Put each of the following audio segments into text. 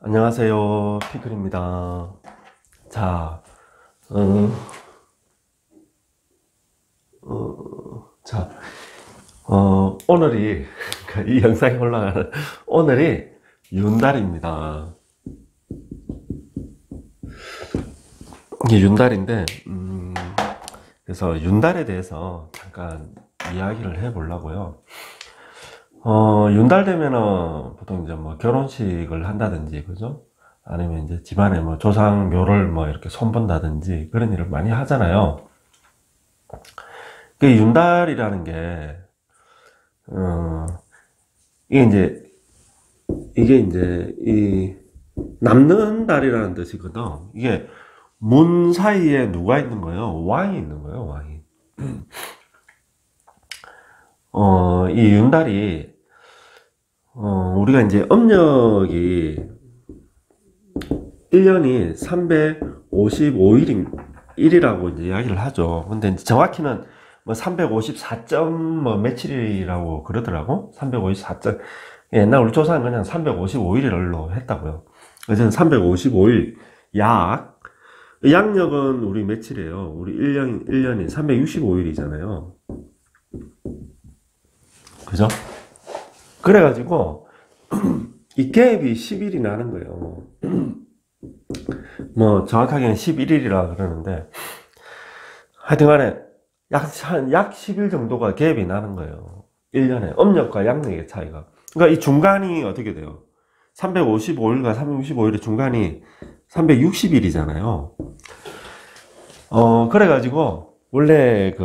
안녕하세요, 피클입니다. 자, 자, 오늘이, 이 영상이 올라가는, 오늘이 윤달입니다. 이게 윤달인데, 그래서 윤달에 대해서 잠깐 이야기를 해보려고요. 윤달 되면은 보통 이제 뭐 결혼식을 한다든지, 그죠? 아니면 이제 집안에 뭐 조상 묘를 뭐 이렇게 손본다든지 그런 일을 많이 하잖아요. 그 윤달이라는 게, 어, 이게 이제 이 남는 달이라는 뜻이거든. 이게 문 사이에 누가 있는 거예요? 왕이 있는 거예요, 왕이. 이 윤달이, 우리가 이제 음력이 1년이 355일이라고 이제 이야기를 하죠. 근데 이제 정확히는 뭐 354점 뭐 며칠이라고 그러더라고. 354점. 옛날 우리 조사는 그냥 355일로 했다고요. 그래서 355일 양력은 우리 며칠이에요? 우리 1년이 365일이잖아요. 그죠? 그래가지고 이 갭이 10일이 나는 거예요. 뭐 정확하게는 11일이라 그러는데 하여튼 간에 약 10일 정도가 갭이 나는 거예요. 1년에 음력과 양력의 차이가. 그러니까 이 중간이 어떻게 돼요? 355일과 365일의 중간이 360일이잖아요. 그래가지고 원래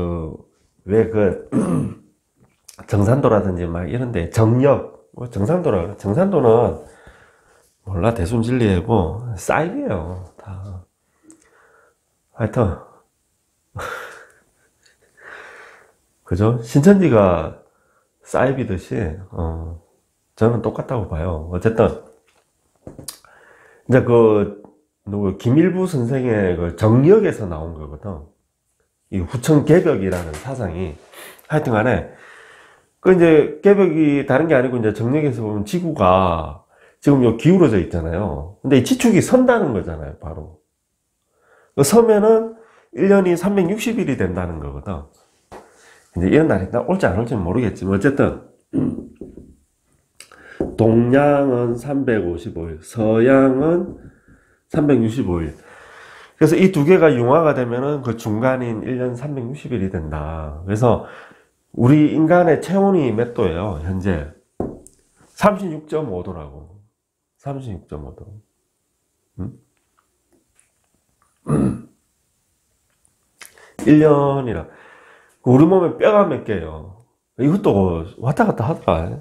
정산도라든지 막 이런데 정력, 정산도라 그래. 정산도는 몰라, 대순진리고 사이비예요 다. 하여튼 그죠? 신천지가 사이비듯이 저는 똑같다고 봐요. 어쨌든 이제 김일부 선생의 그 정력에서 나온 거거든. 이 후천개벽이라는 사상이. 하여튼 간에 이제 개벽이 다른 게 아니고 이제 정력에서 보면 지구가 지금 요 기울어져 있잖아요. 근데 이 지축이 선다는 거잖아요, 바로. 서면은 1년이 360일이 된다는 거거든. 이제 이런 날이 올지 안 올지는 모르겠지만, 어쨌든, 동양은 355일, 서양은 365일. 그래서 이 두 개가 융화가 되면은 그 중간인 1년 360일이 된다. 그래서 우리 인간의 체온이 몇 도예요, 현재? 36.5도라고. 36.5도. 응? 1년이라. 우리 몸에 뼈가 몇 개예요? 이것도 왔다 갔다 하더라.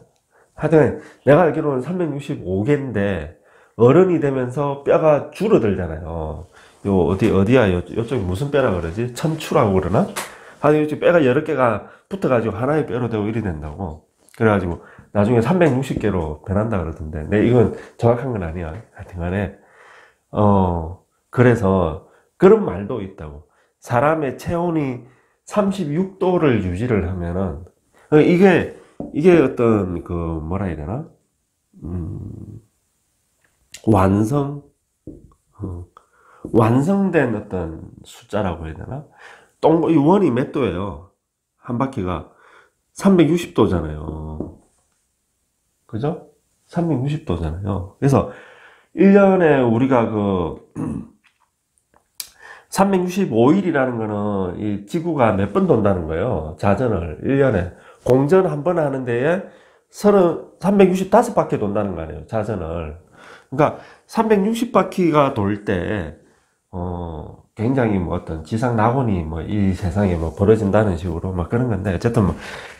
하여튼, 내가 알기로는 365개인데, 어른이 되면서 뼈가 줄어들잖아요. 어디야? 요쪽이 무슨 뼈라 그러지? 첨추라고 그러나? 하여튼, 요쪽 뼈가 여러 개가 붙어가지고 하나의 뼈로 되고 이리 된다고. 그래가지고, 나중에 360개로 변한다 그러던데. 네, 이건 정확한 건 아니야. 하여튼 간에, 그래서, 그런 말도 있다고. 사람의 체온이 36도를 유지를 하면은, 이게 어떤, 뭐라 해야 되나? 완성된 어떤 숫자라고 해야 되나? 이 원이 몇 도예요? 한 바퀴가 360도잖아요. 그죠? 360도잖아요. 그래서 1년에 우리가 365일이라는 거는 이 지구가 몇 번 돈다는 거예요. 자전을 1년에 공전 한 번 하는 데에 365바퀴 돈다는 거 아니에요, 자전을. 그러니까 360바퀴가 돌 때 굉장히 뭐 어떤 지상 낙원이 뭐 이 세상에 뭐 벌어진다는 식으로 막 그런 건데, 어쨌든 뭐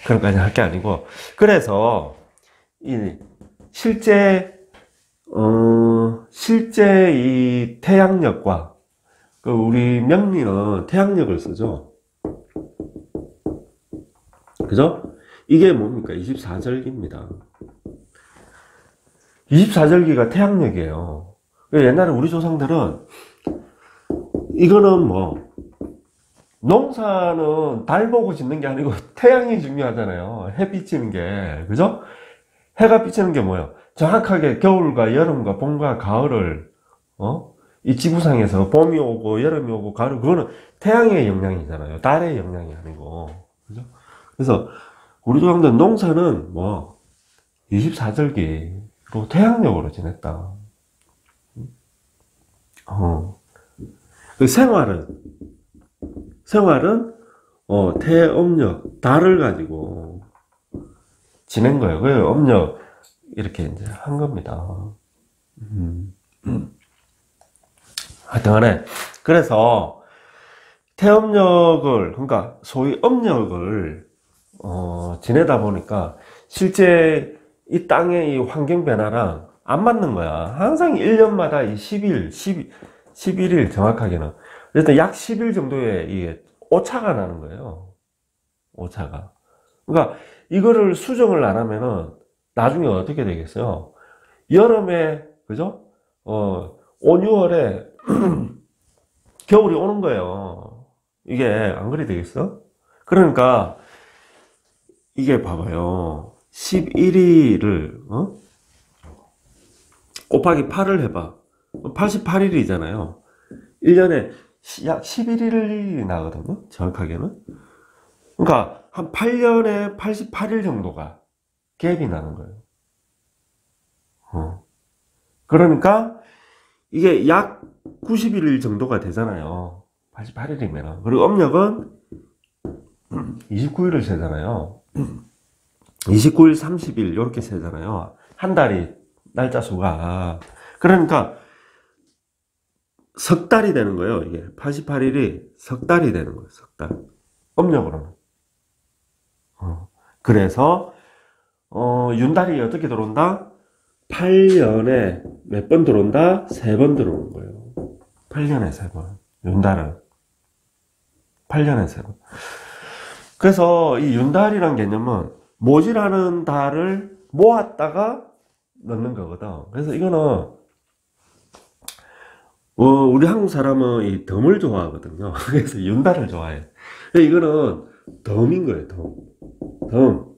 그런까지 할 게 아니고. 그래서 이 실제 이 태양력과 우리 명리는 태양력을 쓰죠. 그죠? 이게 뭡니까? 24절기입니다. 24절기가 태양력이에요. 옛날에 우리 조상들은 이거는 뭐 농사는 달 보고 짓는 게 아니고 태양이 중요하잖아요. 해 비치는 게. 그죠? 해가 비치는 게 뭐예요? 정확하게 겨울과 여름과 봄과 가을을, 이 지구상에서 봄이 오고 여름이 오고 가을, 그거는 태양의 영향이잖아요. 달의 영향이 아니고. 그죠? 그래서 우리 조상들 농사는 뭐 24절기로 태양력으로 지냈다. 그 생활은 태음력, 달을 가지고 지낸 거예요. 그 음력 이렇게 이제 한 겁니다. 하여튼 간에 그래서 태음력을, 그러니까 소위 음력을 지내다 보니까 실제 이 땅의 이 환경 변화랑 안 맞는 거야. 항상 1년마다 이 11일 정확하게는. 일단 약 10일 정도의 이게 오차가 나는 거예요. 오차가. 그러니까 이거를 수정을 안 하면은 나중에 어떻게 되겠어요? 여름에, 그죠? 5, 6월에 겨울이 오는 거예요. 이게 안 그리 되겠어? 그러니까 이게 봐봐요. 11일을 곱하기 8을 해봐. 88일이잖아요. 1년에 약 11일이 나거든요. 정확하게는. 그러니까 한 8년에 88일 정도가 갭이 나는 거예요. 그러니까 이게 약 91일 정도가 되잖아요. 88일이면. 그리고 음력은 29일을 세잖아요. 29일, 30일 이렇게 세잖아요. 한 달이 날짜 수가. 그러니까 석 달이 되는 거예요. 이게 88일이 석 달이 되는 거예요. 석 달. 음력으로는. 그래서 윤달이 어떻게 들어온다? 8년에 몇 번 들어온다? 3번 들어오는 거예요. 8년에 3번. 윤달은 8년에 3번. 그래서 이 윤달이란 개념은 모지라는 달을 모았다가 넣는 거거든. 그래서 이거는 우리 한국 사람은 이 덤을 좋아하거든요. 그래서 윤달을 좋아해. 이거는 덤인 거예요. 덤.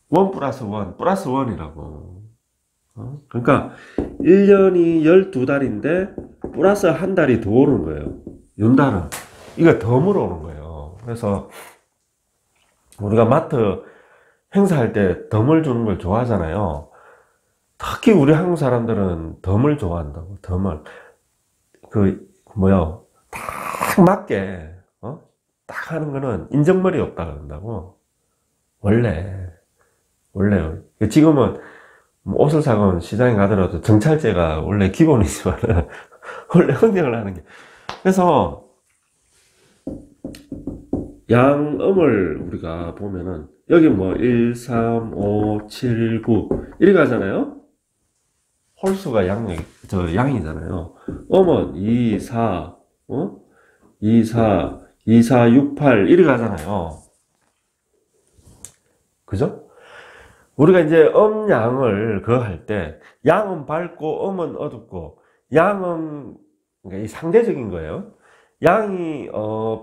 1 플러스 1 플러스 1이라고. 그러니까 1년이 12달인데 플러스 한 달이 더 오는 거예요. 윤달은 이거 덤으로 오는 거예요. 그래서 우리가 마트 행사할 때 덤을 주는 걸 좋아하잖아요. 특히 우리 한국 사람들은 덤을 좋아한다고. 덤을 딱 맞게 딱 하는 거는 인정머리 없다 그런다고. 원래요. 지금은 옷을 사건 시장에 가더라도 정찰제가 원래 기본이지만 원래 흥정을 하는 게. 그래서 양음을 우리가 보면은 여기 뭐 1, 3, 5, 7, 9 이렇게 가잖아요. 홀수가 양이잖아요. 음은 2, 4, 2, 4, 2, 4, 6, 8 이렇게 가잖아요. 그죠? 우리가 이제 양을 그거 할 때 양은 밝고 음은 어둡고, 양은 그러니까 이 상대적인 거예요. 양이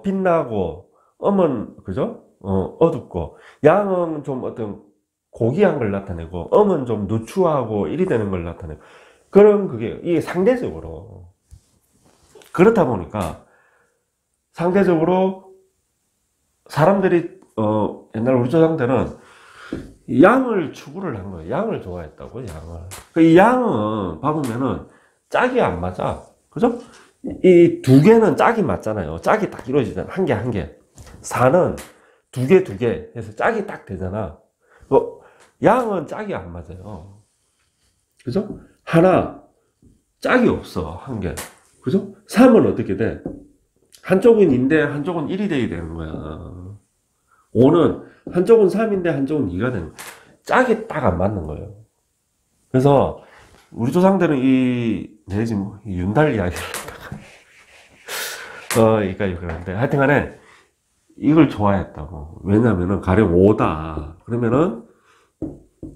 빛나고 음은 그죠? 어둡고, 양은 좀 어떤 고귀한 걸 나타내고 음은 좀 누추하고 이리 되는 걸 나타내고, 그런 그게 이게 상대적으로. 그렇다 보니까 상대적으로 사람들이 옛날 우리 조상들은 양을 추구를 한 거예요. 양을 좋아했다고, 양을. 이 양은 봐보면은 짝이 안 맞아. 그죠? 이 두 개는 짝이 맞잖아요. 짝이 딱 이루어지잖아. 한 개, 한 개. 4는 두 개, 두 개 해서 짝이 딱 되잖아. 양은 짝이 안 맞아요. 그죠? 하나, 짝이 없어. 한 개. 그죠? 3은 어떻게 돼? 한쪽은 인데 한쪽은 1이 돼야 되는 거야. 5는 한쪽은 3인데 한쪽은 2가 되는 거야. 짝이 딱 안 맞는 거예요. 그래서 우리 조상들은 이 윤달 이야기를 여기까지 그러는데, 하여튼 간에 이걸 좋아했다고. 왜냐면은 가령 5다 그러면은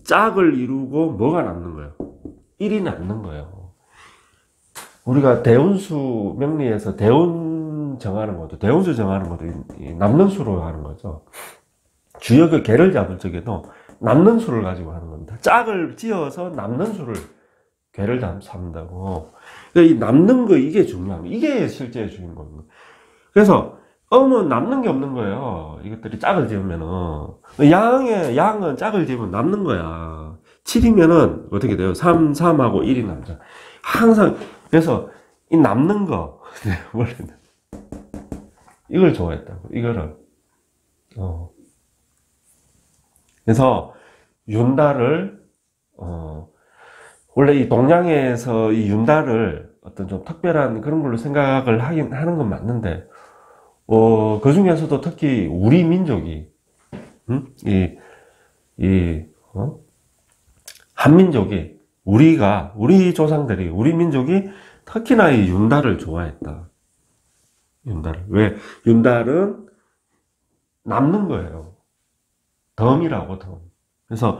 짝을 이루고 뭐가 남는 거예요? 1이 남는 거예요. 우리가 대운수 명리에서 대운수 정하는 것도 남는 수로 하는 거죠. 주역의 개를 잡을 적에도 남는 수를 가지고 하는 겁니다. 겁니다. 짝을 지어서 남는 수를 괴를 삼는다고. 이 남는 거 이게 중요합니다. 이게 실제 주인공입니다. 그래서 음은 남는 게 없는 거예요. 이것들이 짝을 지으면은 양은 짝을 지으면 남는 거야. 7이면은 어떻게 돼요? 3, 3하고 1이 남죠. 항상 그래서 이 남는 거 원래는 이걸 좋아했다고. 이거를 그래서 윤달을 원래 이 동양에서 이 윤달을 어떤 좀 특별한 그런 걸로 생각을 하는 건 맞는데 그 중에서도 특히 우리 민족이 한민족이 우리 조상들이 우리 민족이 특히나 이 윤달을 좋아했다. 윤달을 왜? 윤달은 남는 거예요. 덤이라고 덤. 그래서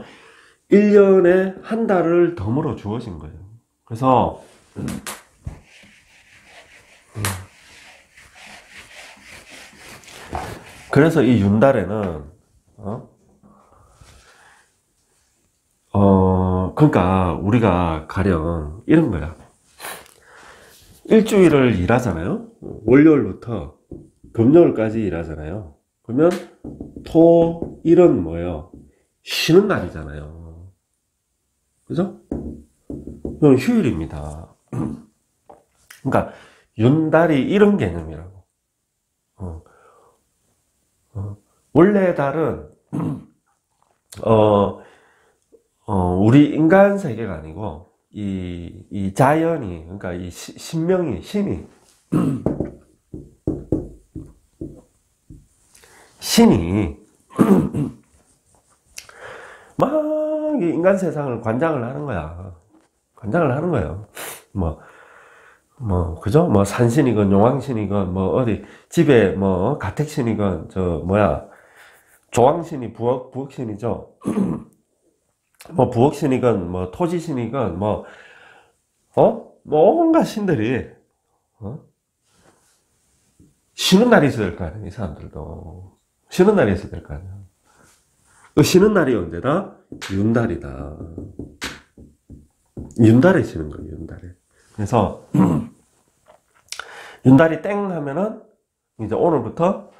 1년에 한 달을 덤으로 주어진 거예요. 그래서 이 윤달에는 그러니까 우리가 가령 이런 거야. 일주일을 일하잖아요. 월요일부터 금요일까지 일하잖아요. 그러면 토, 일은 뭐예요? 쉬는 날이잖아요. 그죠? 그럼 휴일입니다. 그러니까 윤달이 이런 개념이라고. 원래 달은 우리 인간 세계가 아니고 이 자연이, 그러니까 이 신명이, 신이 막 인간 세상을 관장을 하는 거야. 관장을 하는 거예요. 그죠? 산신이건 용왕신이건 어디 집에 가택신이건 조왕신이 부엌신이죠. 부엌신이건 토지신이건 온갖 신들이 쉬는 날이 있어야 될 거 아니에요. 이 사람들도 쉬는 날이 있어야 될 거 아니에요. 그 쉬는 날이 언제다? 윤달이다. 윤달에 쉬는 거예요. 윤달에. 그래서 윤달이 땡 하면은 이제 오늘부터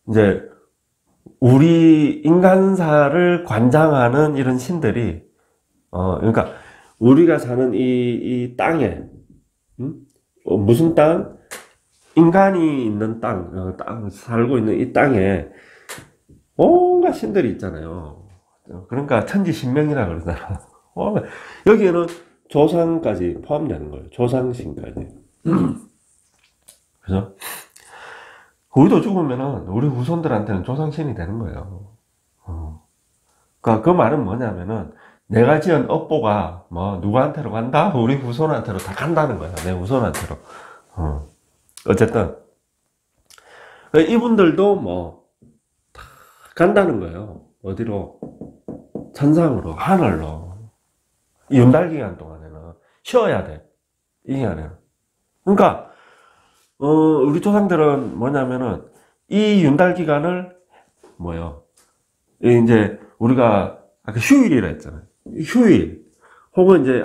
이제 우리 인간사를 관장하는 이런 신들이 그러니까 우리가 사는 이 땅에 무슨 땅? 인간이 있는 땅 살고 있는 이 땅에 온갖 신들이 있잖아요. 그러니까 천지신명이라 그러잖아. 여기에는 조상까지 포함되는 거예요. 조상신까지. 그죠? 우리도 죽으면은 우리 후손들한테는 조상신이 되는 거예요. 그러니까 그 말은 뭐냐면은 내가 지은 업보가 누구한테로 간다? 우리 후손한테로 다 간다는 거야. 내 후손한테로. 어쨌든 이분들도 다 간다는 거예요. 어디로? 천상으로, 하늘로. 이 윤달 기간 동안에는 쉬어야 돼. 이 기간에는. 그러니까 우리 조상들은 뭐냐면은 이 윤달 기간을 이제 우리가 아까 휴일이라 했잖아요. 휴일 혹은 이제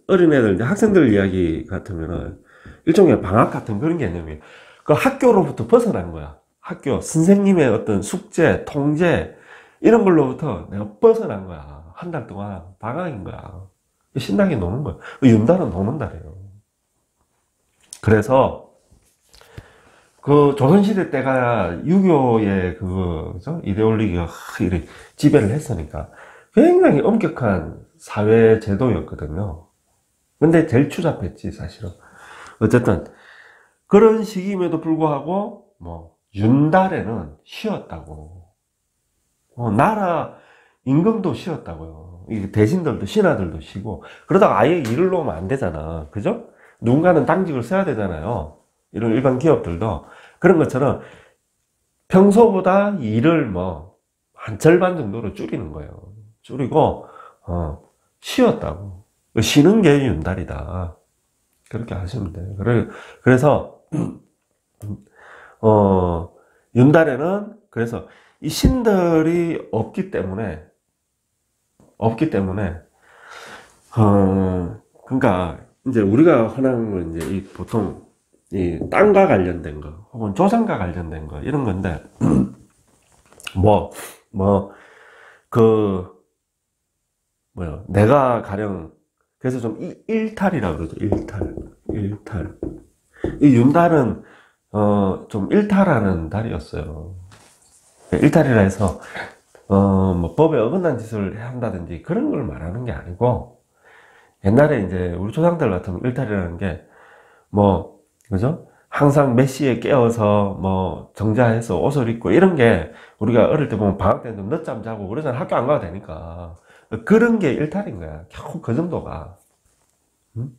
어린애들 이제 학생들 이야기 같으면은 일종의 방학 같은 그런 개념이에요. 그 학교로부터 벗어난 거야. 학교 선생님의 어떤 숙제, 통제 이런 걸로부터 내가 벗어난 거야. 한 달 동안 방학인 거야. 신나게 노는 거야. 윤달은 노는 달이에요. 그래서 그 조선시대 때가 유교의 이데올로기가 이렇게 지배를 했으니까 굉장히 엄격한 사회 제도였거든요. 근데 제일 추잡했지, 사실은. 어쨌든 그런 시기임에도 불구하고 윤달에는 쉬었다고. 나라 임금도 쉬었다고요. 대신들도 신하들도 쉬고 그러다가 아예 일을 놓으면 안 되잖아. 그죠? 누군가는 당직을 써야 되잖아요. 이런 일반 기업들도 그런 것처럼 평소보다 일을 한 절반 정도로 줄이는 거예요. 줄이고 쉬었다고. 쉬는 게 윤달이다. 그렇게 하시면 돼요. 그래서 윤달에는 그래서 이 신들이 없기 때문에, 그러니까, 이제 우리가 흔한 이제 보통, 이 땅과 관련된 거, 혹은 조상과 관련된 거, 이런 건데, 뭐, 뭐, 그, 내가 가령, 그래서 좀 일탈이라 그러죠. 일탈. 이 윤달은, 좀 일탈하는 달이었어요. 일탈이라 해서, 뭐, 법에 어긋난 짓을 한다든지 그런 걸 말하는 게 아니고, 옛날에 이제 우리 조상들 같은 일탈이라는 게, 뭐, 그죠? 항상 몇 시에 깨어서, 뭐, 정자해서 옷을 입고, 이런 게, 우리가 어릴 때 보면 방학 때는 좀 늦잠 자고 그러잖아. 학교 안 가도 되니까. 그런 게 일탈인 거야. 겨우 그 정도가. 응?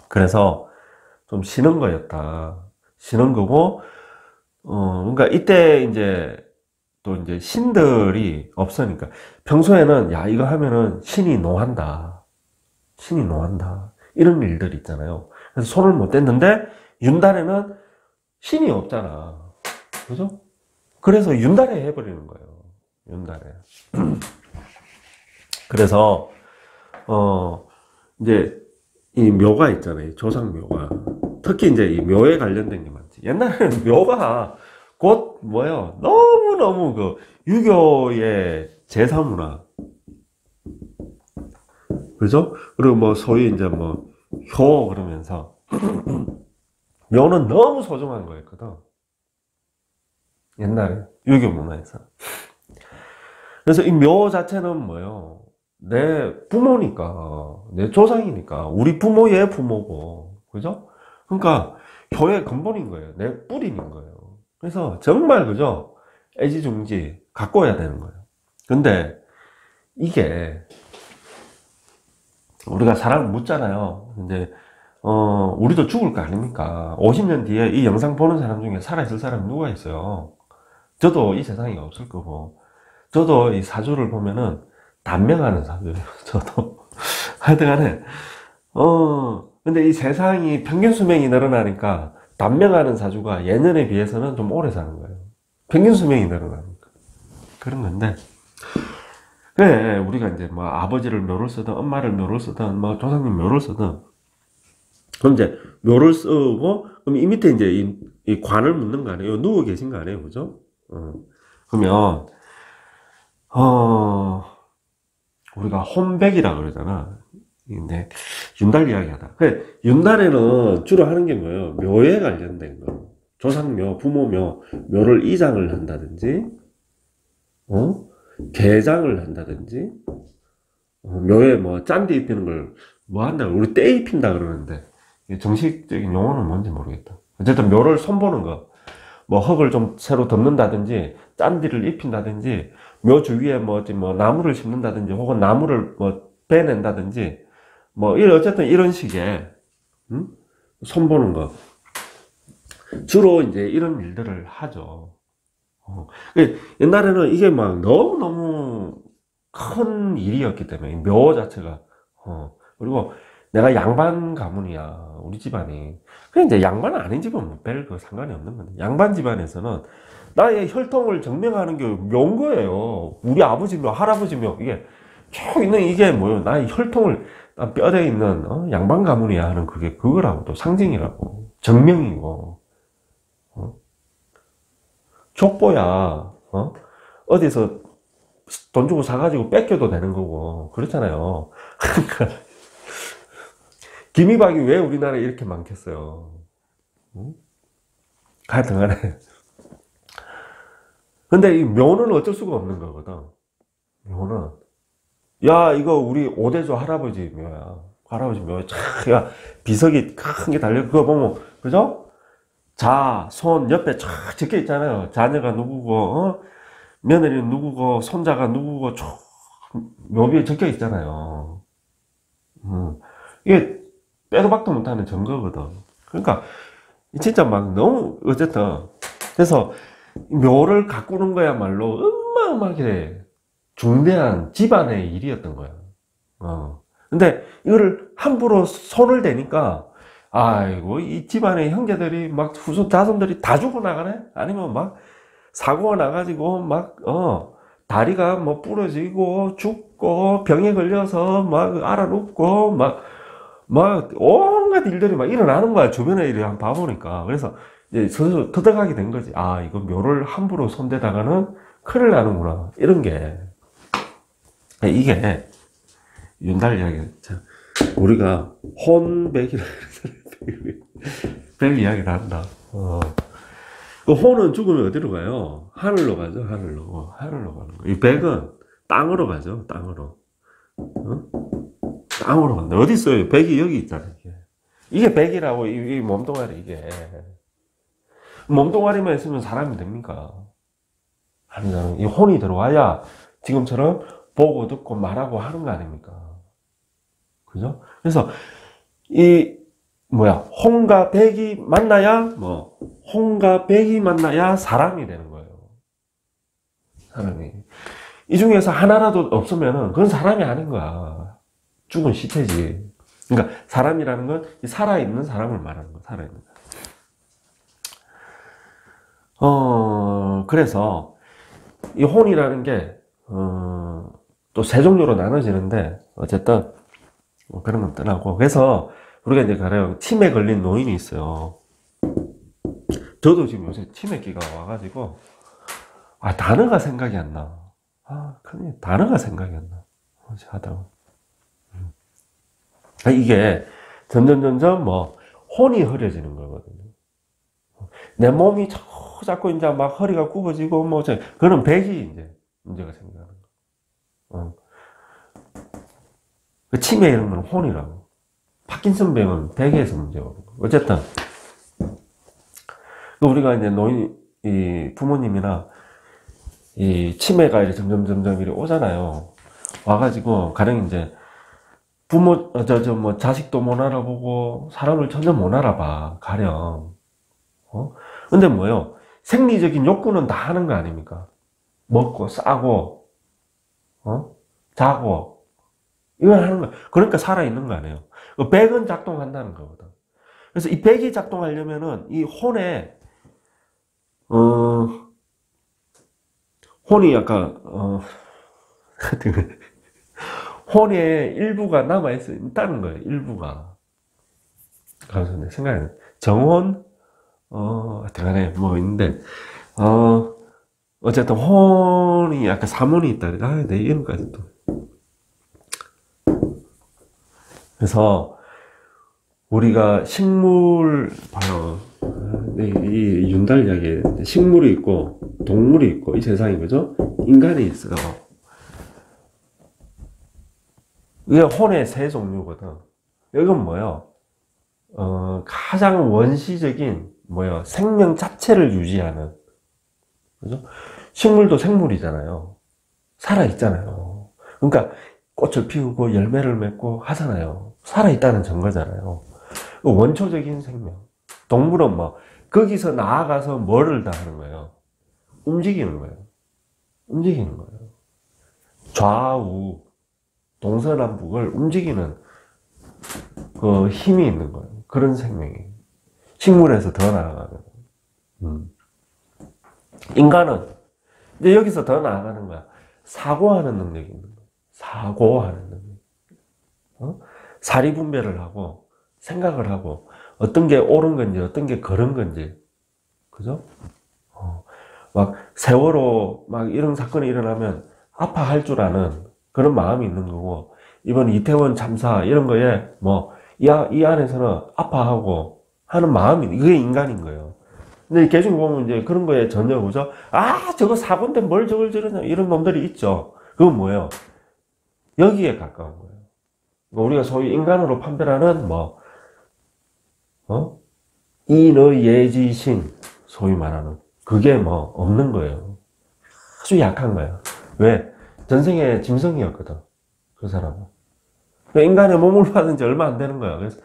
그래서 좀 쉬는 거였다. 쉬는 거고, 그러니까 이때 이제 또 이제 신들이 없으니까 평소에는 야, 이거 하면은 신이 노한다. 이런 일들이 있잖아요. 그래서 손을 못 댔는데 윤달에는 신이 없잖아. 그죠? 그래서 윤달에 해버리는 거예요. 윤달에. 그래서, 이제, 이 묘가 있잖아요. 조상묘가. 특히 이제 이 묘에 관련된 게 많지. 옛날에는 묘가 곧 뭐예요? 너무너무 그 유교의 제사문화. 그죠? 그리고 뭐 소위 이제 뭐 효 그러면서 묘는 너무 소중한 거였거든. 옛날에 유교 문화에서. 그래서 이 묘 자체는 뭐예요? 내 부모니까, 내 조상이니까, 우리 부모의 부모고, 그죠? 그러니까 효의 근본인 거예요. 내 뿌리인 거예요. 그래서 정말 그죠? 애지중지 가꿔야 되는 거예요. 근데 이게 우리가 사람을 묻잖아요. 근데 우리도 죽을 거 아닙니까? 50년 뒤에 이 영상 보는 사람 중에 살아있을 사람이 누가 있어요? 저도 이 세상에 없을 거고, 저도 이 사주를 보면은 단명하는 사주예요. 저도 하여튼 간에 근데 이 세상이 평균 수명이 늘어나니까 단명하는 사주가 예년에 비해서는 좀 오래 사는 거예요. 평균 수명이 늘어나니까 그런 건데, 그래 우리가 이제 뭐 아버지를 묘를 쓰든 엄마를 묘를 쓰든 뭐 조상님 묘를 쓰든, 그럼 이제 묘를 쓰고 그럼 이 밑에 이제 이 관을 묻는 거 아니에요? 누워 계신 거 아니에요? 그죠? 그러면 우리가 혼백이라 그러잖아. 근데 윤달 이야기하다. 그래, 윤달에는 주로 하는 게 뭐예요? 묘에 관련된 거. 조상묘, 부모묘, 묘를 이장을 한다든지, 개장을 한다든지, 묘에 뭐 짠디 입히는 걸 뭐 한다. 우리 때 입힌다 그러는데 정식적인 용어는 뭔지 모르겠다. 어쨌든 묘를 손보는 거. 뭐 흙을 좀 새로 덮는다든지, 짠디를 입힌다든지, 묘 주위에 뭐 나무를 심는다든지, 혹은 나무를 뭐 베낸다든지, 뭐 어쨌든 이런 식의 손보는 거. 주로 이제 이런 일들을 하죠. 옛날에는 이게 막 너무너무 큰 일이었기 때문에 묘 자체가. 그리고 내가 양반 가문이야, 우리 집안이. 그냥 이제 양반 아닌 집은 뭐 별 그 상관이 없는 건데, 양반 집안에서는 나의 혈통을 증명하는 게 묘인 거예요. 우리 아버지며 할아버지며 이게 쭉 있는 이게 뭐예요? 나의 혈통을, 난 뼈대에 있는 양반 가문이야 하는 그게 그거라고, 또 상징이라고, 증명이고. 족보야. 어디서 돈 주고 사가지고 뺏겨도 되는 거고 그렇잖아요. 그러니까 기미박이 왜 우리나라에 이렇게 많겠어요? 하여튼 간에. 근데 이 묘는 어쩔 수가 없는 거거든. 묘는. 야, 이거 우리 오대조 할아버지 묘야. 할아버지 묘야. 야, 비석이 큰 게 달려. 그거 보면, 그죠? 자, 손 옆에 쫙 적혀 있잖아요. 자녀가 누구고, 며느리는 누구고, 손자가 누구고, 쭉 묘비에 적혀 있잖아요. 이게 빼도 박도 못하는 증거거든. 그러니까 진짜 막 너무 어쨌든, 그래서 묘를 가꾸는 거야말로 어마어마하게 중대한 집안의 일이었던 거야. 근데 이거를 함부로 손을 대니까 아이고 이 집안의 형제들이 막 후손 자손들이 다 죽어나가네? 아니면 막 사고가 나가지고 막, 다리가 뭐 부러지고 죽고 병에 걸려서 막 알아 눕고 막 온갖 일들이 막 일어나는 거야. 주변에 일을 한번 봐보니까. 그래서 이제 서서 터득하게 된 거지. 아, 이거 묘를 함부로 손대다가는 큰일 나는구나. 이런 게. 이게 윤달 이야기. 우리가 혼백이라는 백 이야기를 한다. 그 혼은 죽으면 어디로 가요? 하늘로 가죠. 하늘로 가는 거. 이 백은 땅으로 가죠. 땅으로. 땅으로 간다. 어디 있어요? 백이 여기 있잖아요. 이게 백이라고. 이 몸뚱아리 이게. 몸뚱아리만 있으면 사람이 됩니까? 아니잖아요. 이 혼이 들어와야 지금처럼 보고 듣고 말하고 하는 거 아닙니까? 그죠? 그래서 혼과 백이 만나야 혼과 백이 만나야 사람이 되는 거예요. 사람이. 이 중에서 하나라도 없으면은 그건 사람이 아닌 거야. 죽은 시체지. 그러니까 사람이라는 건 살아있는 사람을 말하는 거야. 살아있는 사람. 그래서 이 혼이라는 게 또 세 종류로 나눠지는데 어쨌든 그런 건 떠나고. 그래서 우리가 이제 가령 치매 걸린 노인이 있어요. 저도 지금 요새 치매기가 와가지고 단어가 생각이 안 나. 큰일. 단어가 생각이 안 나. 어제 하다가 이게 점점 혼이 흐려지는 거거든요. 내 몸이 자꾸 이제 막 허리가 굽어지고 그런 백이 이제 문제가 생기는 거. 그 치매 이런 건 혼이라고. 파킨슨 병은 백에서 문제가 오는 거. 어쨌든 우리가 이제 이 부모님이나 이 치매가 이제 점점 이렇게 오잖아요. 와가지고 가령 이제 자식도 못 알아보고 사람을 전혀 못 알아봐. 가령. 근데 뭐요? 생리적인 욕구는 다 하는 거 아닙니까? 먹고 싸고 자고 이걸 하는 거. 그러니까 살아있는 거 아니에요. 백은 작동한다는 거거든. 그래서 이 백이 작동하려면은 이 혼에 혼이 약간 혼의 일부가 남아있다는 거예요. 일부가. 그래서 내 생각에는 정혼 간에 있는데 어쨌든 혼이 약간 사문이 있다. 내 이름까지 또. 그래서 우리가 식물 봐요. 이 윤달 이야기. 식물이 있고 동물이 있고 이 세상이 그죠? 인간이 있어요. 이게 혼의 세 종류거든. 이건 뭐예요? 가장 원시적인 생명 자체를 유지하는, 그죠? 식물도 생물이잖아요. 살아있잖아요. 그러니까 꽃을 피우고 열매를 맺고 하잖아요. 살아있다는 증거잖아요. 원초적인 생명. 동물은 거기서 나아가서 뭐를 다 하는 거예요? 움직이는 거예요. 움직이는 거예요. 좌우, 동서남북을 움직이는 그 힘이 있는 거예요. 그런 생명이. 식물에서 더 나아가는. 인간은 이제 여기서 더 나아가는 거야. 사고하는 능력이 있는 거야. 사고하는 능력. 사리분별을 하고 생각을 하고 어떤 게 옳은 건지 어떤 게 그른 건지, 그죠? 막 세월호 이런 사건이 일어나면 아파할 줄 아는 그런 마음이 있는 거고, 이번 이태원 참사 이런 거에 이 안에서는 아파하고 하는 마음이, 그게 인간인 거예요. 근데 개중 보면 이제 그런 거에 전혀, 그죠? 저거 사고인데 뭘 저걸 저러냐, 이런 놈들이 있죠. 그건 뭐예요? 여기에 가까운 거예요. 우리가 소위 인간으로 판별하는 인의예지신, 소위 말하는 그게 없는 거예요. 아주 약한 거예요. 왜? 전생에 짐승이었거든, 그 사람은. 인간의 몸을 받은 지 얼마 안 되는 거야. 그래서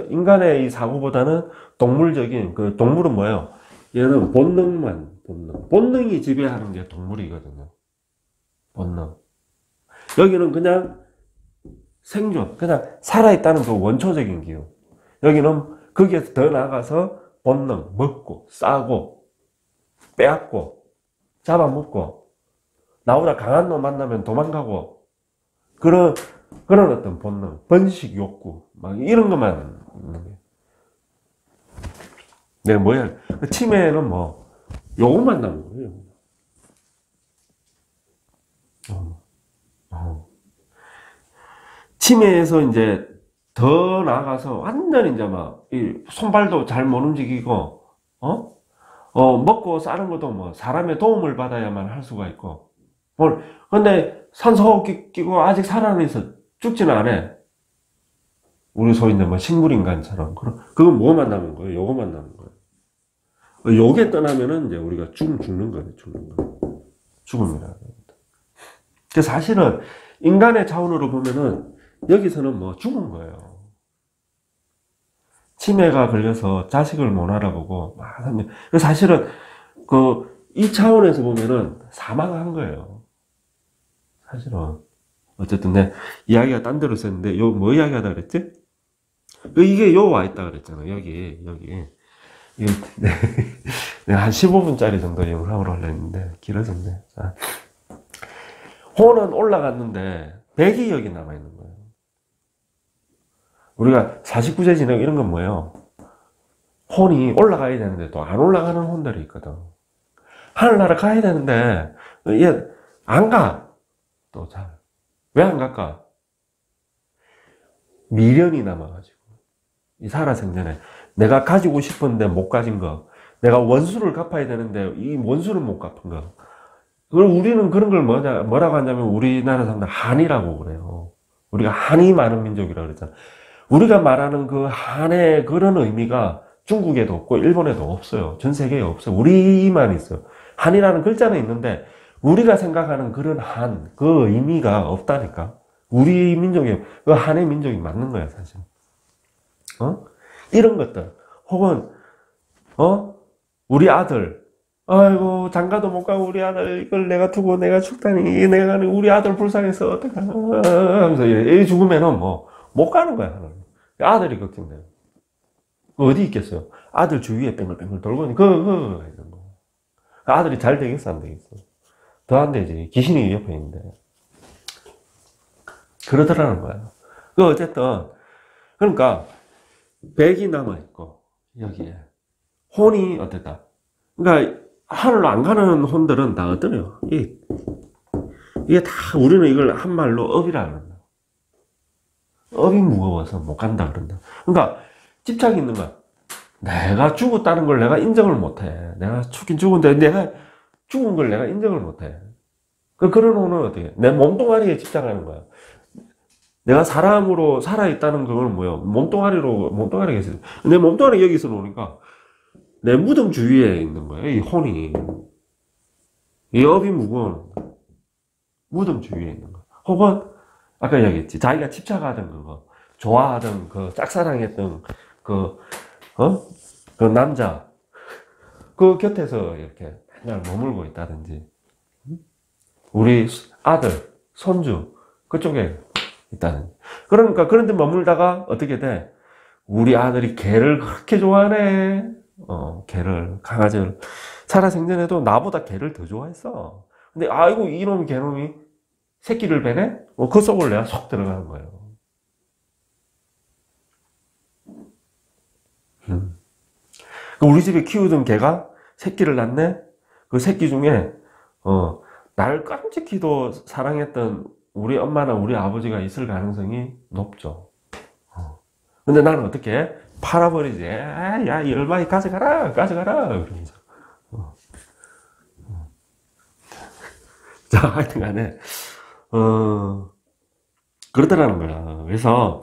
인간의 이 사고보다는 동물적인, 동물은 뭐예요? 얘는 본능이 지배하는 게 동물이거든요. 본능. 여기는 그냥 생존, 그냥 살아있다는 그 원초적인 기운. 여기는 거기에서 더 나아가서 본능, 먹고, 싸고, 빼앗고, 잡아먹고, 나보다 강한 놈 만나면 도망가고, 그런 어떤 본능, 번식 욕구, 막 이런 것만 있는 거예요. 내가 뭐야, 치매는 뭐, 요것만 남은 거예요. 치매에서 이제 더 나아가서 완전 이제 막, 이 손발도 잘 못 움직이고, 먹고 싸는 것도 뭐, 사람의 도움을 받아야만 할 수가 있고, 근데 산소호흡기 끼고 아직 살아있어 죽지는 않아. 우리 소위 뭐 식물인간처럼. 그건 뭐만 남은 거예요? 요거만 남은 거예요. 요게 떠나면은 이제 우리가 죽는 거예요. 죽는 거. 죽음이라는 겁니다. 사실은 인간의 차원으로 보면은 여기서는 뭐 죽은 거예요. 치매가 걸려서 자식을 못 알아보고 사실은 이 차원에서 보면은 사망한 거예요. 사실은 어쨌든 내 이야기가 딴 데로 썼는데 요 뭐 이야기하다 그랬지? 이게 요 와 있다 그랬잖아. 여기 이거 내가 한 15분짜리 정도 영상으로 하려 했는데 길어졌네. 자. 혼은 올라갔는데 백이 여기 남아있는 거예요. 우리가 49제 진행 이런 건 뭐예요? 혼이 올라가야 되는데 또 안 올라가는 혼들이 있거든. 하늘나라 가야 되는데 얘 안 가. 또 잘. 왜 안 갈까? 미련이 남아가지고. 이 살아생전에 내가 가지고 싶었는데 못 가진 거, 내가 원수를 갚아야 되는데 이 원수를 못 갚은 거. 그럼 우리는 그런 걸 뭐라고 하냐면 우리나라 사람들 한이라고 그래요. 우리가 한이 많은 민족이라고 그랬잖아. 우리가 말하는 그 한의 그런 의미가 중국에도 없고 일본에도 없어요. 전 세계에 없어요. 우리만 있어요. 한이라는 글자는 있는데 우리가 생각하는 그런 한, 그 의미가 없다니까. 우리 민족이, 그 한의 민족이 맞는 거야, 사실. 이런 것들. 혹은, 우리 아들. 아이고, 장가도 못 가고 우리 아들, 이걸 내가 두고 내가 죽다니, 우리 아들 불쌍해서 어떡하나. 하면서, 이 죽으면은 뭐, 못 가는 거야, 하나님. 아들이 걱정돼요. 어디 있겠어요? 아들 주위에 뺑글뺑글 돌고, 있는 거. 아들이 잘 되겠어, 안 되겠어? 더 안 되지. 귀신이 옆에 있는데. 그러더라는 거야. 어쨌든, 그러니까, 백이 남아있고, 여기에. 혼이 어땠다. 그러니까, 하늘로 안 가는 혼들은 다 어떠네요. 이게 다, 우리는 이걸 한말로 업이라 그런다. 업이 무거워서 못 간다 그런다. 그러니까, 집착이 있는 거야. 내가 죽었다는 걸 내가 인정을 못 해. 내가 죽긴 죽은데, 내가 죽은 걸 내가 인정을 못 해. 그런 혼은 어떻게 해? 내 몸뚱아리에 집착하는 거야. 내가 사람으로 살아있다는 건 뭐야? 몸뚱아리가 있어. 내 몸뚱아리 여기서 노니까, 내 무덤 주위에 있는 거야, 이 혼이. 이 업이 무거운 무덤 주위에 있는 거. 혹은, 아까 얘기했지. 자기가 집착하던 그거, 좋아하던 그 짝사랑했던 그 남자, 그 곁에서 이렇게 맨날 머물고 있다든지, 우리 아들, 손주, 그쪽에 있다든지. 그러니까, 그런데 머물다가 어떻게 돼? 우리 아들이 개를 그렇게 좋아하네. 개를, 강아지를. 살아생전에도 나보다 개를 더 좋아했어. 근데, 아이고, 이놈 개놈이 새끼를 베네? 그 속을 내가 쏙 들어가는 거예요. 우리 집에 키우던 개가 새끼를 낳네? 그 새끼 중에, 나를 깜찍히도 사랑했던 우리 엄마나 우리 아버지가 있을 가능성이 높죠. 근데 나는 어떻게 해? 팔아버리지. 야, 이 얼마이 가져가라! 그러면서. 자, 하여튼 간에, 그러더라는 거야. 그래서,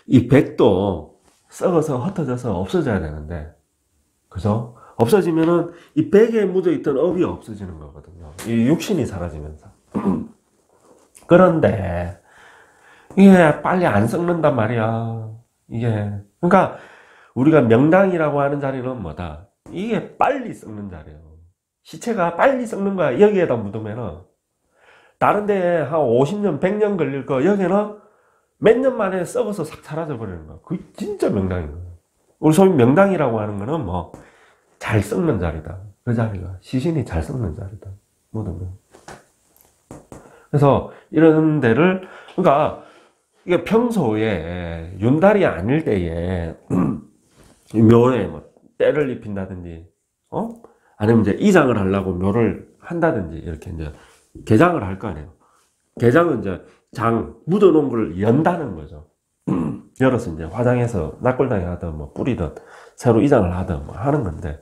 이 백도 썩어서 흩어져서 없어져야 되는데, 그죠? 없어지면은 이 백에 묻어있던 업이 없어지는 거거든요. 이 육신이 사라지면서. 그런데 이게 빨리 안 썩는단 말이야. 이게. 그러니까 우리가 명당이라고 하는 자리는 뭐다? 이게 빨리 썩는 자리예요. 시체가 빨리 썩는 거야. 여기에다 묻으면은 다른 데에 한 50년, 100년 걸릴 거 여기는 몇 년 만에 썩어서 싹 사라져 버리는 거야. 그게 진짜 명당인 거야. 우리 소위 명당이라고 하는 거는 뭐 잘 썩는 자리다. 그 자리가 시신이 잘 썩는 자리다. 묻으면. 그래서 이런 데를, 그러니까 이게 평소에 윤달이 아닐 때에 묘에 뭐 때를 입힌다든지, 아니면 이제 이장을 하려고 묘를 한다든지 이렇게 이제 개장을 할 거 아니에요. 개장은 이제 묻어놓은 걸 연다는 거죠. 열어서 이제 화장해서 낙골당에 하든 뭐 뿌리든 새로 이장을 하든 뭐 하는 건데,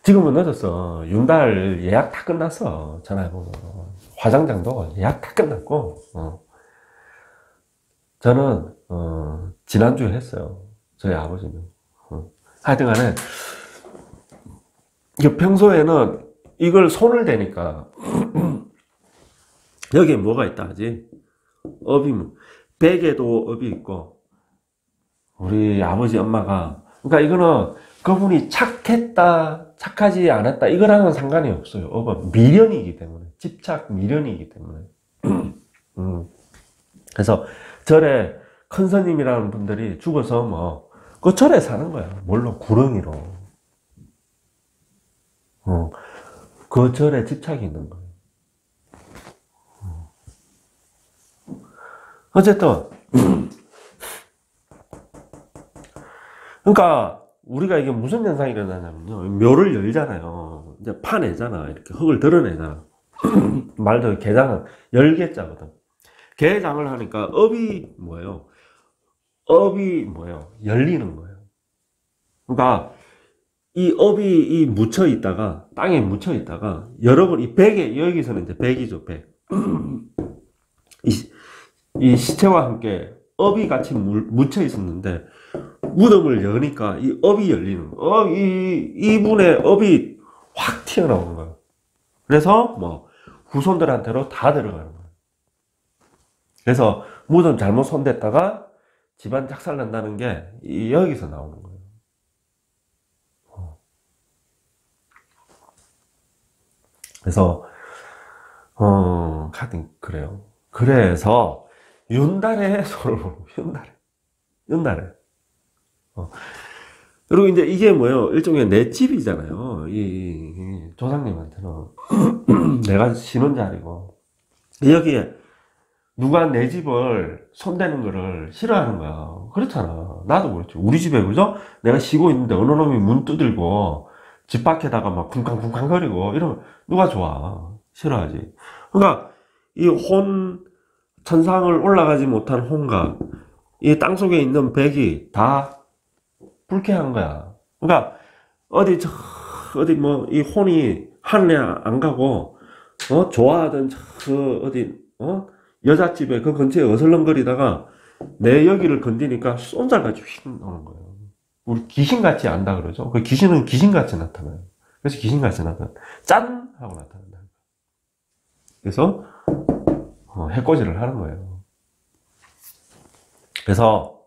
지금은 늦었어. 윤달 예약 다 끝났어. 전화해보면 화장장도 예약 다 끝났고, 저는 지난주에 했어요. 저희 아버지는. 하여튼간에 평소에는 이걸 손을 대니까 여기에 뭐가 있다 하지? 업이, 베개도 업이 있고, 우리 아버지 엄마가, 그러니까 이거는 그분이 착했다 착하지 않았다 이거랑은 상관이 없어요. 업은 미련이기 때문에, 집착 미련이기 때문에. 그래서 절에 큰 스님이라는 분들이 죽어서 뭐 그 절에 사는 거야. 뭘로? 구렁이로. 그 절에 집착이 있는 거예요. 어쨌든 그러니까 우리가 이게 무슨 현상이 일어나냐면요, 묘를 열잖아요. 이제 파내잖아. 이렇게 흙을 드러내잖아. 말도 개장은 열개자거든. 개장을 하니까 업이 뭐예요? 업이 뭐예요? 열리는 거예요. 그러니까 이 업이 묻혀 있다가, 땅에 묻혀 있다가 여러 번 이 백에, 여기서는 이제 백이죠, 백. 이 시체와 함께 업이 같이 묻혀 있었는데 무덤을 여니까 이 업이 열리는 거예요. 이분의 업이 확 튀어나오는 거예요. 그래서 뭐 후손들한테로 다 들어가는 거예요. 그래서 무덤 잘못 손댔다가 집안 작살 난다는 게 여기서 나오는 거예요. 그래서 하여튼 그래요. 그래서 윤달에 손을 보고, 윤달에. 그리고 이제 이게 뭐예요? 일종의 내 집이잖아요. 이 조상님한테는 내가 신혼 자리고, 여기에 누가 내 집을 손대는 거를 싫어하는 거야. 그렇잖아. 나도 그렇지. 우리 집에, 그죠? 내가 쉬고 있는데 어느 놈이 문 두들고 집 밖에다가 막 쿵쾅쿵쾅 거리고 이러면 누가 좋아? 싫어하지. 그러니까 이 천상을 올라가지 못한 혼과 이 땅속에 있는 백이 다 불쾌한 거야. 그러니까 어디 뭐 이 혼이 하늘에 안 가고 좋아하던 여잣집에 그 근처에 어슬렁거리다가 내 여기를 건드니까 쏜살같이 휙 나오는 거예요. 우리 귀신같이 안다 그러죠. 그 귀신은 귀신같이 나타나요. 그래서 귀신같이 나타나. 짠! 하고 나타난다. 그래서 해코지를 하는 거예요. 그래서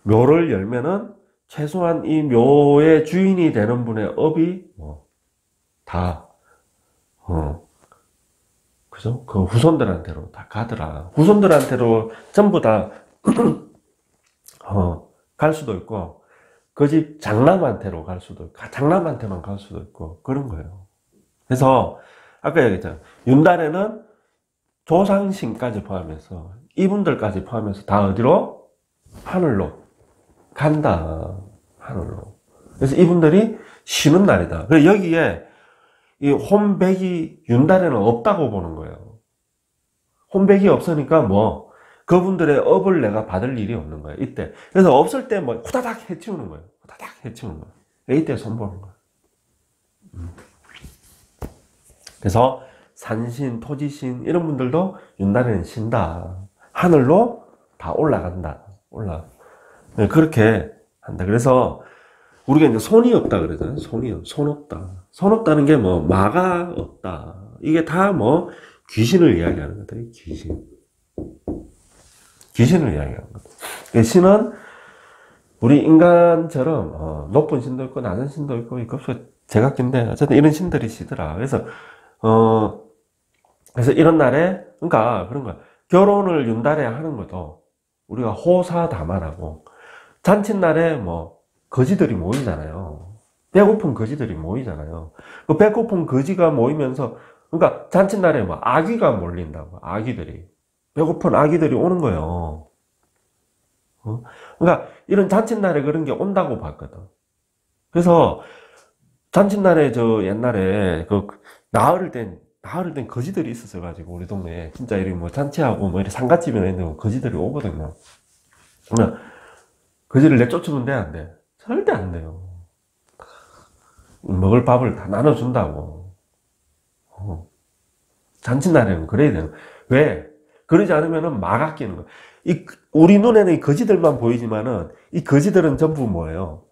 묘를 열면은 최소한 이 묘의 주인이 되는 분의 업이 다 그죠? 그 후손들한테로 다 가더라. 후손들한테로 전부 다 갈 수도 있고, 그 집 장남한테로 갈 수도 있고, 장남한테만 갈 수도 있고, 그런 거예요. 그래서 아까 얘기했잖아요. 윤달에는 조상신까지 포함해서, 이분들까지 포함해서 다 어디로? 하늘로 간다. 하늘로. 그래서 이분들이 쉬는 날이다. 그래서 여기에 이 혼백이 윤달에는 없다고 보는 거예요. 혼백이 없으니까 뭐 그분들의 업을 내가 받을 일이 없는 거예요. 이때. 그래서 없을 때 뭐 후다닥 해치우는 거예요. 후다닥 해치우는 거예요. 이때 손보는 거예요. 그래서 산신, 토지신 이런 분들도 윤달에는 쉰다. 하늘로 다 올라간다. 그렇게 한다. 그래서 우리가 이제 손이 없다 그러잖아요. 손 없다. 손 없다는 게 뭐 마가 없다. 이게 다 뭐 귀신을 이야기하는 거다. 귀신을 이야기하는 거다. 신은 우리 인간처럼 높은 신도 있고 낮은 신도 있고 제각기인데 어쨌든 이런 신들이 시더라. 그래서 이런 날에 그러니까 그런 거야. 결혼을 윤달에 하는 것도 우리가 호사다마라고 잔칫날에 뭐 거지들이 모이잖아요. 배고픈 거지들이 모이잖아요. 그 배고픈 거지가 모이면서, 그러니까 잔칫날에 뭐 아기가 몰린다고, 아기들이. 배고픈 아기들이 오는 거예요. 그러니까 이런 잔칫날에 그런 게 온다고 봤거든. 그래서 잔칫날에 저 옛날에 그 나흘 된 거지들이 있었어가지고 우리 동네에 진짜 이렇게 뭐 잔치하고 뭐 이렇게 상갓집이나 있는 거지들이 오거든요. 그러면 거지를 내쫓으면 돼, 안 돼? 절대 안 돼요. 먹을 밥을 다 나눠준다고. 잔칫날에는 그래야 돼요. 왜? 그러지 않으면은 막 아끼는 거야. 우리 눈에는 이 거지들만 보이지만은 이 거지들은 전부 뭐예요?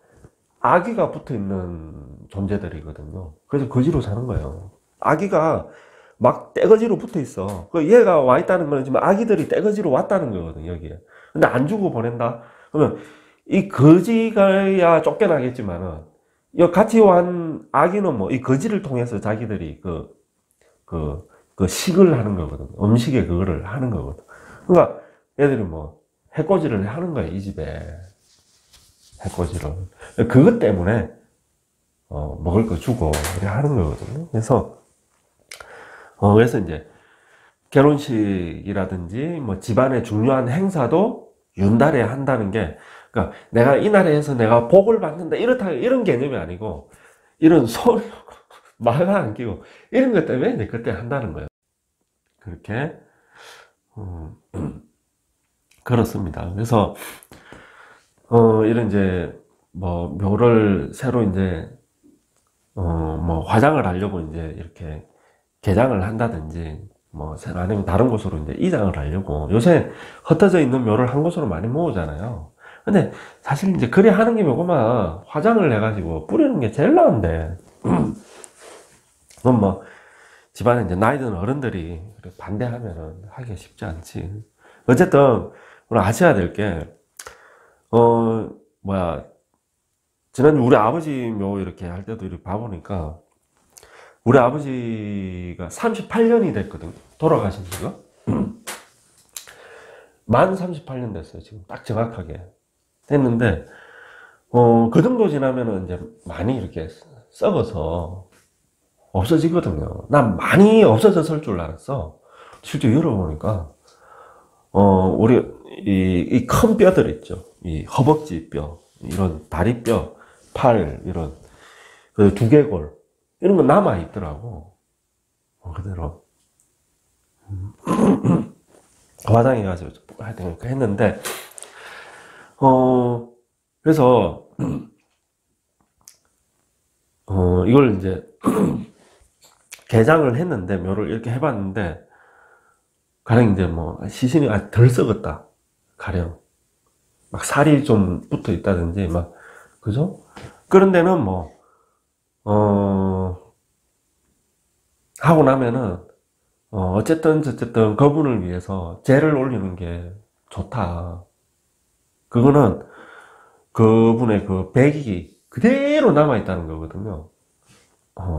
아기가 붙어 있는 존재들이거든요. 그래서 거지로 사는 거예요. 아기가 막 떼거지로 붙어 있어. 그 얘가 와 있다는 건 지금 아기들이 떼거지로 왔다는 거거든요, 여기에. 근데 안 주고 보낸다? 그러면 이 거지가야 쫓겨나겠지만은, 이 같이 온 아기는 뭐, 이 거지를 통해서 자기들이 그 식을 하는 거거든. 음식에 그거를 하는 거거든. 그러니까 애들이 뭐, 해코지를 하는 거야, 이 집에. 해코지를. 그것 때문에, 먹을 거 주고, 이렇게 하는 거거든요. 그래서 이제, 결혼식이라든지, 뭐, 집안의 중요한 행사도 윤달에 한다는 게, 그러니까 내가 이날에 해서 내가 복을 받는다, 이런 개념이 아니고, 이런 소리, 말을 안 끼고, 이런 것 때문에 이제 그때 한다는 거예요. 그렇게, 그렇습니다. 그래서, 이런 이제, 뭐, 묘를 새로 이제, 뭐, 화장을 하려고 이제 이렇게 개장을 한다든지, 뭐, 아니면 다른 곳으로 이제 이장을 하려고. 요새 흩어져 있는 묘를 한 곳으로 많이 모으잖아요. 근데 사실 이제 그래 하는 게 뭐구만. 화장을 해가지고 뿌리는 게 제일 나은데. 그럼 뭐, 집안에 이제 나이 든 어른들이 반대하면은 하기가 쉽지 않지. 어쨌든, 우리 아셔야 될 게, 뭐야, 지난 우리 아버지 묘 이렇게 할 때도 이렇게 봐보니까, 우리 아버지가 38년이 됐거든요. 돌아가신 지가. 만 38년 됐어요. 지금 딱 정확하게. 됐는데, 그 정도 지나면은 이제 많이 이렇게 썩어서 없어지거든요. 난 많이 없어졌을 줄 알았어. 실제 열어보니까, 우리, 이 큰 뼈들 있죠. 이 허벅지 뼈, 이런 다리뼈, 팔, 이런, 그 두개골, 이런 거 남아있더라고. 그대로. 화장해가지고 하여튼 했는데, 그래서, 이걸 이제, 개장을 했는데, 묘를 이렇게 해봤는데, 가령 이제 뭐, 시신이 덜 썩었다. 가령. 막 살이 좀 붙어 있다든지, 막, 그죠? 그런 데는 뭐, 하고 나면은, 어쨌든 그분을 위해서 제를 올리는 게 좋다. 그거는 그분의 그 백이 그대로 남아있다는 거거든요.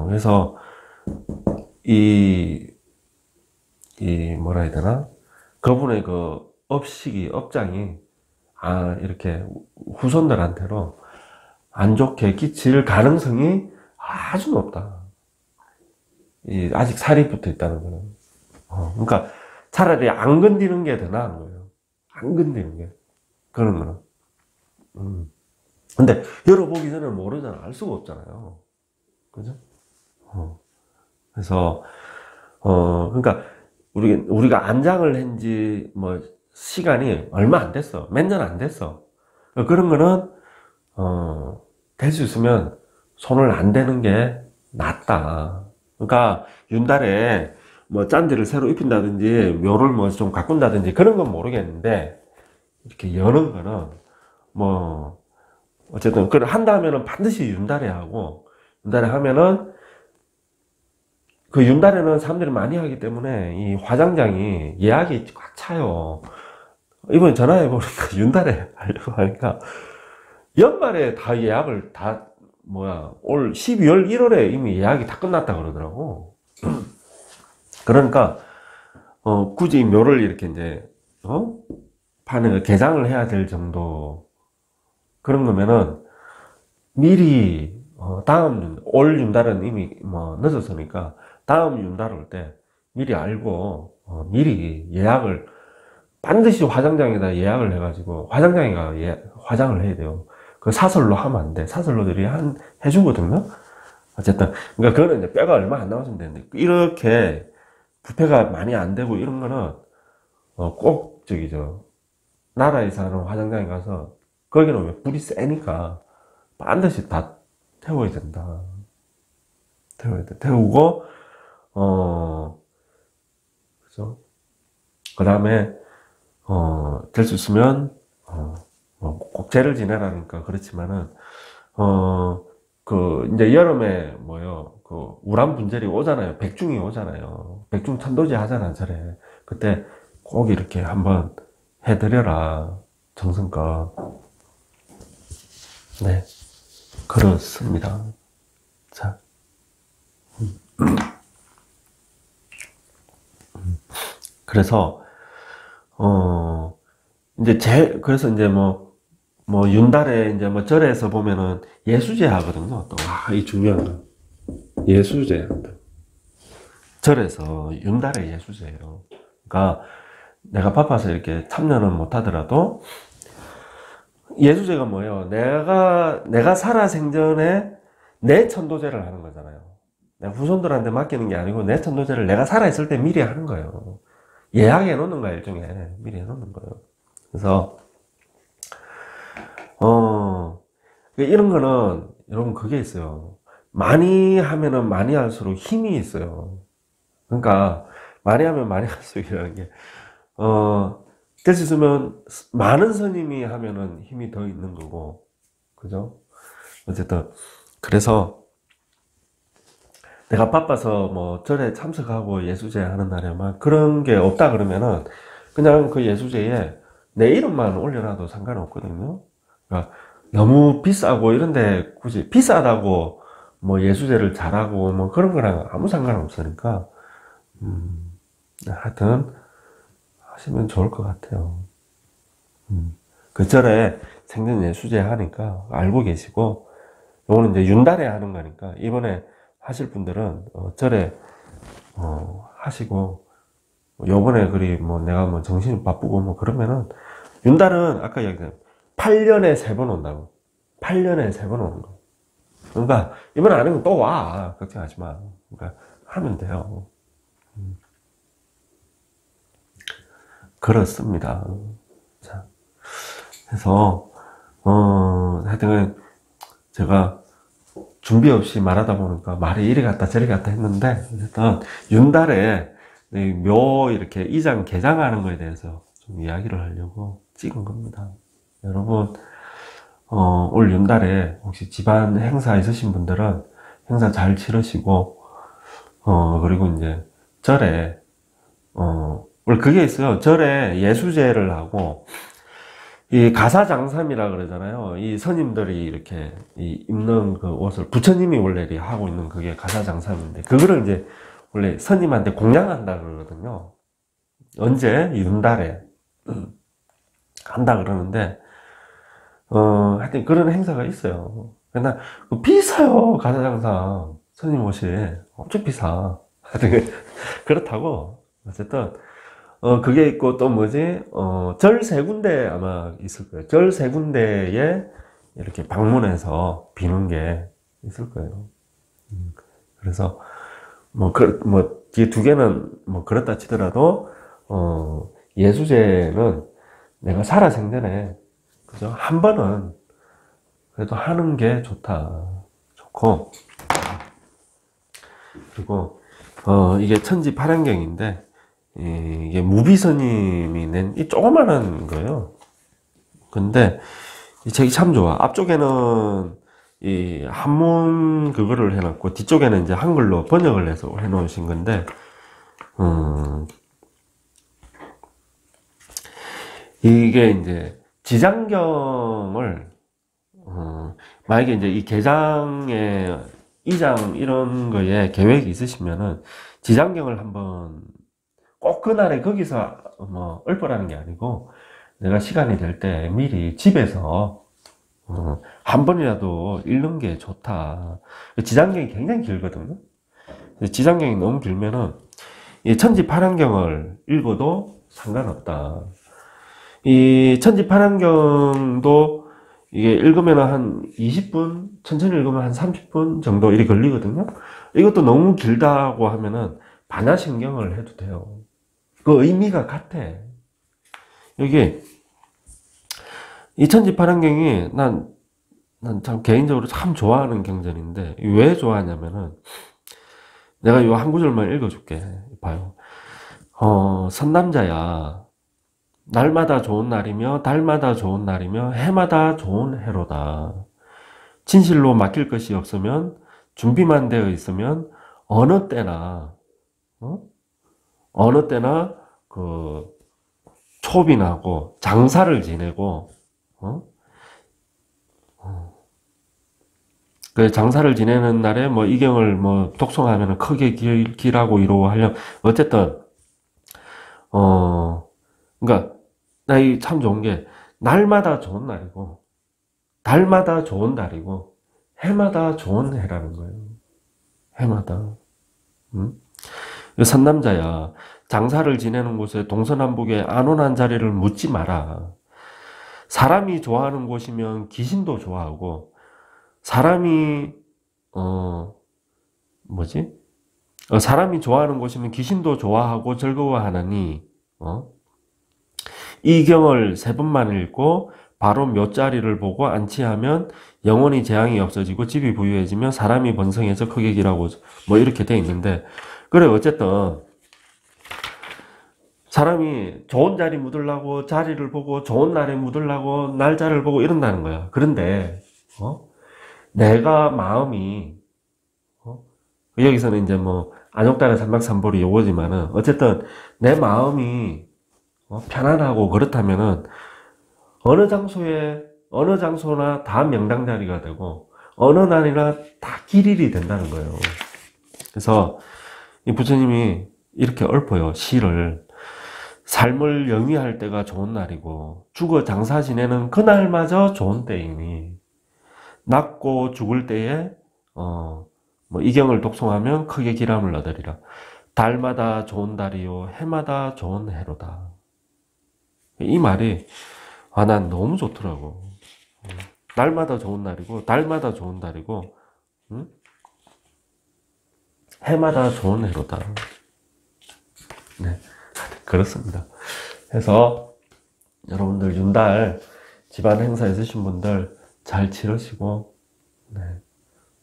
그래서, 뭐라 해야 되나? 그분의 그 업장이, 이렇게 후손들한테로 안 좋게 끼칠 가능성이 아주 높다. 아직 살이 붙어 있다는 거는. 그러니까 차라리 안 건드리는 게 더 나은 거예요. 안 건드리는 게. 그런 거는. 근데 열어보기 전에 모르잖아. 알 수가 없잖아요. 그죠? 그래서, 그러니까 우리가 안장을 한 지 뭐 시간이 얼마 안 됐어. 몇 년 안 됐어. 그런 거는, 될 수 있으면 손을 안 대는 게 낫다. 그러니까 윤달에 뭐 짠지를 새로 입힌다든지 묘를 뭐 좀 가꾼다든지 그런 건 모르겠는데, 이렇게 여는 거는 뭐 어쨌든 그걸 한다면은 반드시 윤달에 하고, 윤달에 하면은 그 윤달에는 사람들이 많이 하기 때문에 이 화장장이 예약이 꽉 차요. 이번에 전화해보니까 윤달에 하려고 하니까 연말에 다 예약을 올 12월 1월에 이미 예약이 다 끝났다 그러더라고. 그러니까 굳이 묘를 이렇게 이제 개장을 해야 될 정도 그런 거면은 미리 올 윤달은 이미 뭐 늦었으니까 다음 윤달 올 때 미리 알고 미리 예약을 반드시 화장장에다 예약을 해가지고 화장장에가 화장을 해야 돼요. 그 사설로 하면 안 돼. 사설로들이 해주거든요. 어쨌든 그러니까 그거는 이제 뼈가 얼마 안 남았으면 되는데 이렇게 부패가 많이 안 되고 이런 거는 꼭 나라에서 하는 화장장에 가서 거기는 왜 불이 세니까 반드시 다 태워야 된다. 태워야 돼. 태우고 그죠? 그 다음에 될 수 있으면 꼭 죄를 지내라니까 그렇지만은 이제 여름에 그 우람 분절이 오잖아요. 백중이 오잖아요. 백중 천도제 하잖아, 절에. 그때 꼭 이렇게 한번 해드려라. 정성껏. 네. 그렇습니다. 자. 그래서, 그래서 이제 윤달에 이제 절에서 보면은 예수제 하거든요. 또, 이 중요한 거. 예수제. 절에서 윤달에 예수제예요. 그러니까 내가 바빠서 이렇게 참여는 못 하더라도 예수제가 뭐예요? 내가 살아 생전에 내 천도제를 하는 거잖아요. 내가 후손들한테 맡기는 게 아니고 내 천도제를 내가 살아있을 때 미리 하는 거예요. 예약해 놓는 거야, 일종의. 미리 해 놓는 거예요. 그래서 이런 거는 여러분 그게 있어요. 많이 하면은 많이 할수록 힘이 있어요. 그러니까 많이 하면 많이 할수록이라는 게 될 수 있으면 많은 스님이 하면은 힘이 더 있는 거고, 그죠? 어쨌든 그래서 내가 바빠서 절에 참석하고 예수제 하는 날에만 그런 게 없다 그러면은 그냥 그 예수제에 내 이름만 올려놔도 상관없거든요. 그러니까 너무 비싸고 이런데 굳이 비싸다고 예수제를 잘하고 그런 거랑 아무 상관없으니까 하여튼 하시면 좋을 것 같아요. 그 절에 생전 예수제 하니까 알고 계시고, 요거는 이제 윤달에 하는 거니까 이번에 하실 분들은 절에 하시고, 요번에 내가 정신이 바쁘고 그러면은 윤달은 아까 얘기한 8년에 3번 온다고. 8년에 3번 오는 거. 그러니까 이번 안 하면 또 와. 걱정하지 마. 그러니까 하면 돼요. 그렇습니다. 자, 그래서 하여튼 제가 준비 없이 말하다 보니까 말이 이리 갔다 저리 갔다 했는데 일단 윤달에 묘 이렇게 이장 개장하는 거에 대해서 좀 이야기를 하려고 찍은 겁니다. 여러분 올 윤달에 혹시 집안 행사 있으신 분들은 행사 잘 치르시고 그리고 이제 절에 원래 그게 있어요. 절에 예수제를 하고 이 가사장삼이라 그러잖아요. 이 스님들이 이렇게 입는 그 옷을 부처님이 원래 하고 있는 그게 가사장삼인데 그거를 이제 원래 스님한테 공양한다 그러거든요. 언제? 윤달에 한다 그러는데 하여튼 그런 행사가 있어요. 그러나 비싸요. 가사장삼 스님 옷이 엄청 비싸. 하여튼 그렇다고 어쨌든 그게 있고 또 뭐지? 절 3군데 아마 있을 거예요. 절 3군데에 이렇게 방문해서 비는 게 있을 거예요. 그래서 뒤에 2개는 그렇다 치더라도 예수제는 내가 살아 생전에 그죠? 한 번은 그래도 하는 게 좋고 그리고 이게 천지 파량경인데 이게 무비스님이 낸 이 조그만한 거예요. 근데 이 책이 참 좋아. 앞쪽에는 이 한문 그거를 해놨고 뒤쪽에는 이제 한글로 번역을 해서 해놓으신 건데 이게 이제 지장경을 만약에 이제 이 개장에 이장 이런 거에 계획이 있으시면은 지장경을 한번 꼭 그날에 거기서 읊으라는 게 아니고 내가 시간이 될 때 미리 집에서 한 번이라도 읽는 게 좋다. 지장경이 굉장히 길거든요. 지장경이 너무 길면은 이 천지판환경을 읽어도 상관없다. 이 천지판환경도 이게 읽으면 한 20분, 천천히 읽으면 한 30분 정도 이렇게 걸리거든요. 이것도 너무 길다고 하면은 반야신경을 해도 돼요. 그 의미가 같아. 여기 이 천지판환경이 난 참 개인적으로 참 좋아하는 경전인데 왜 좋아하냐면은 내가 요 한 구절만 읽어줄게. 봐요. 선남자야. 날마다 좋은 날이며 달마다 좋은 날이며 해마다 좋은 해로다. 진실로 맡길 것이 없으면 준비만 되어 있으면 어느 때나 어느 때나 그 초빈하고 장사를 지내고 그 장사를 지내는 날에 뭐 이경을 뭐 독송하면 크게 길하고 이루하려 어쨌든 그러니까 나 이 참 좋은 게 날마다 좋은 날이고 달마다 좋은 달이고 해마다 좋은 해라는 거예요. 해마다. 선남자야. 장사를 지내는 곳에 동서남북에 안온한 자리를 묻지 마라. 사람이 좋아하는 곳이면 귀신도 좋아하고 사람이 사람이 좋아하는 곳이면 귀신도 좋아하고 즐거워하느니 이 경을 3번만 읽고 바로 몇 자리를 보고 안치하면 영원히 재앙이 없어지고 집이 부유해지며 사람이 번성해서 크게 길하고 뭐 이렇게 돼 있는데 그래 어쨌든 사람이 좋은 자리 묻으려고 자리를 보고 좋은 날에 묻으려고 날짜를 보고 이런다는 거야. 그런데 내가 마음이 여기서는 이제 뭐 안욕달의 삼박삼보리 요거지만은 어쨌든 내 마음이 편안하고 그렇다면은 어느 장소에 어느 장소나 다 명당 자리가 되고 어느 날이나 다 길일이 된다는 거예요. 그래서 이 부처님이 이렇게 읊어요. 시를 삶을 영위할 때가 좋은 날이고 죽어 장사 지내는 그날마저 좋은 때이니 낫고 죽을 때에 뭐 이경을 독송하면 크게 기람을 얻으리라. 달마다 좋은 달이요 해마다 좋은 해로다. 이 말이 난 너무 좋더라고. 날마다 좋은 날이고 달마다 좋은 달이고 해마다 좋은 해로다. 네, 그렇습니다. 그래서 여러분들 윤달 집안 행사 있으신 분들 잘 치르시고 네,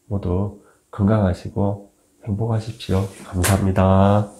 모두 건강하시고 행복하십시오. 감사합니다.